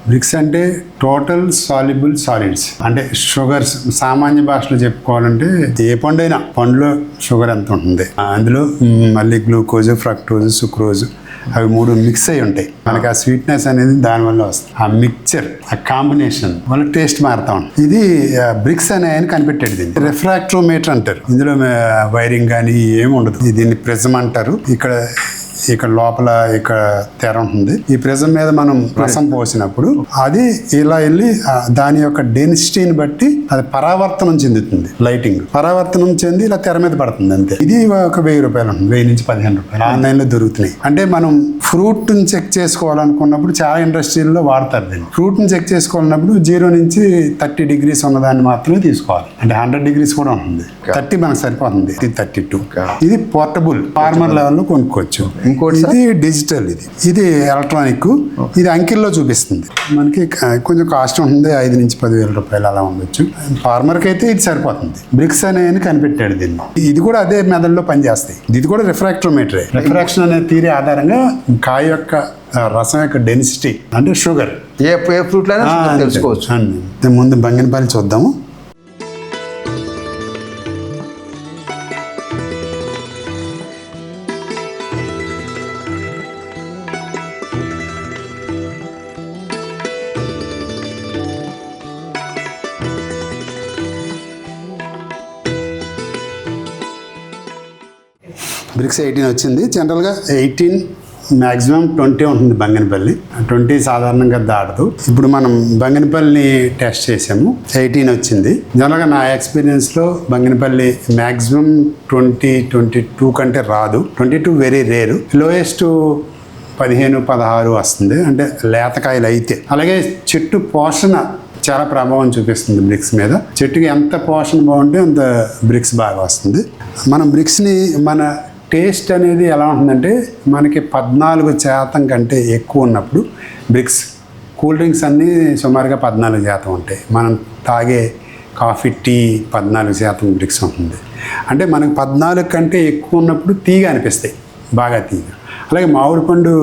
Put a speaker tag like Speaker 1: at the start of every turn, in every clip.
Speaker 1: Bricks అంటే total soluble solids, అంటే sugars. సామాన్య భాషలో చెప్పుకోవాలంటే ఏ పండైనా పండులో షుగర్ ఎంత ఉంటుంది, అందులో మళ్ళీ గ్లూకోజ్, ఫ్రక్టోజ్, సుక్రోజ్ అవి 3 మిక్స్ అయి ఉంటాయి. మనకి ఆ స్వీట్నెస్ అనేది దానివల్ల వస్తుంది. ఆ మిక్చర్, ఆ కాంబినేషన్ వల్ల టేస్ట్ మారుతా ఉంటుంది. ఇది బ్రిక్స్ అనే ఆయన కనిపెట్టాడు. దీన్ని రిఫ్రాక్ట్రోమీటర్ అంటారు. ఇందులో వైరింగ్ కానీ ఏమి ఉండదు. దీన్ని ప్రిజం అంటారు. ఇక్కడ లోపల ఇక్కడ తెర ఉంటుంది. ఈ ప్రిజం మీద మనం రసం పోసినప్పుడు అది ఇలా వెళ్ళి దాని యొక్క డెన్సిటీని బట్టి అది పరావర్తనం చెందుతుంది. లైటింగ్ పరావర్తనం చెంది ఇలా తెర మీద పడుతుంది అంతే. ఇది ఒక 1000 రూపాయలు ఉంటుంది. 1000 నుంచి 15 రూపాయలు ఆన్లైన్లో దొరుకుతున్నాయి. అంటే మనం ఫ్రూట్ని చెక్ చేసుకోవాలనుకున్నప్పుడు చాలా ఇండస్ట్రీల్లో వాడతారు దీన్ని. ఫ్రూట్ని చెక్ చేసుకోవాలన్నప్పుడు 0 నుంచి 30 డిగ్రీస్ ఉన్నదాన్ని మాత్రమే తీసుకోవాలి. అంటే 100 డిగ్రీస్ కూడా ఉంటుంది. 30 మనకు సరిపోతుంది. ఇది 32. ఇది పోర్టబుల్, ఫార్మర్ లెవెల్లో కొనుక్కోవచ్చు. ఇది డిజిటల్, ఇది ఎలక్ట్రానిక్. ఇది అంకిల్లో చూపిస్తుంది. మనకి కొంచెం కాస్ట్ ఉంటుంది. 5 నుంచి 10,000 రూపాయలు అలా ఉండొచ్చు. ఫార్మర్కి అయితే ఇది సరిపోతుంది. బ్రిక్స్ అనే కనిపెట్టాడు దీన్ని. ఇది కూడా అదే మెథడ్లో పనిచేస్తాయి. ఇది కూడా రిఫ్రాక్ట్రోమీటరే. రిఫ్రాక్షన్ అనే థియరీ ఆధారంగా కాయ యొక్క రసం యొక్క డెన్సిటీ అంటే షుగర్
Speaker 2: ఏ ఫ్రూట్ తెలుసుకోవచ్చు.
Speaker 1: ముందు బంగినపల్లి చూద్దాము. బ్రిక్స్ 18 వచ్చింది. జనరల్గా 18 మ్యాక్సిమం 20 ఉంటుంది బంగినపల్లి. 20 సాధారణంగా దాటదు. ఇప్పుడు మనం బంగినపల్లిని టెస్ట్ చేసాము. 18 వచ్చింది. జనరల్గా నా ఎక్స్పీరియన్స్లో బంగినపల్లి మ్యాక్సిమం 20-22 కంటే రాదు. 22 వెరీ రేరు. లోయెస్ట్ 15-16 వస్తుంది, అంటే లేతకాయలు అయితే. అలాగే చెట్టు పోషణ చాలా ప్రభావం చూపిస్తుంది బ్రిక్స్ మీద. చెట్టుకి ఎంత పోషణ బాగుంటే అంత బ్రిక్స్ బాగా వస్తుంది. మనం బ్రిక్స్ని మన టేస్ట్ అనేది ఎలా ఉంటుందంటే మనకి 14% కంటే ఎక్కువ ఉన్నప్పుడు బ్రిక్స్. కూల్ డ్రింక్స్ అన్నీ సుమారుగా 14% ఉంటాయి. మనం తాగే కాఫీ, టీ 14% బ్రిక్స్ ఉంటుంది. అంటే మనకు 14 కంటే ఎక్కువ ఉన్నప్పుడు తీగ అనిపిస్తాయి, బాగా తీగ. అలాగే మామిడి పండు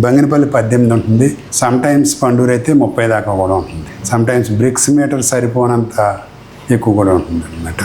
Speaker 1: బంగినపల్లి 18 ఉంటుంది. సమ్టైమ్స్ పండూరు అయితే 30 దాకా కూడా ఉంటుంది. సమ్టైమ్స్ బ్రిక్స్ మీటర్ సరిపోనంత ఎక్కువ కూడా ఉంటుంది అన్నమాట.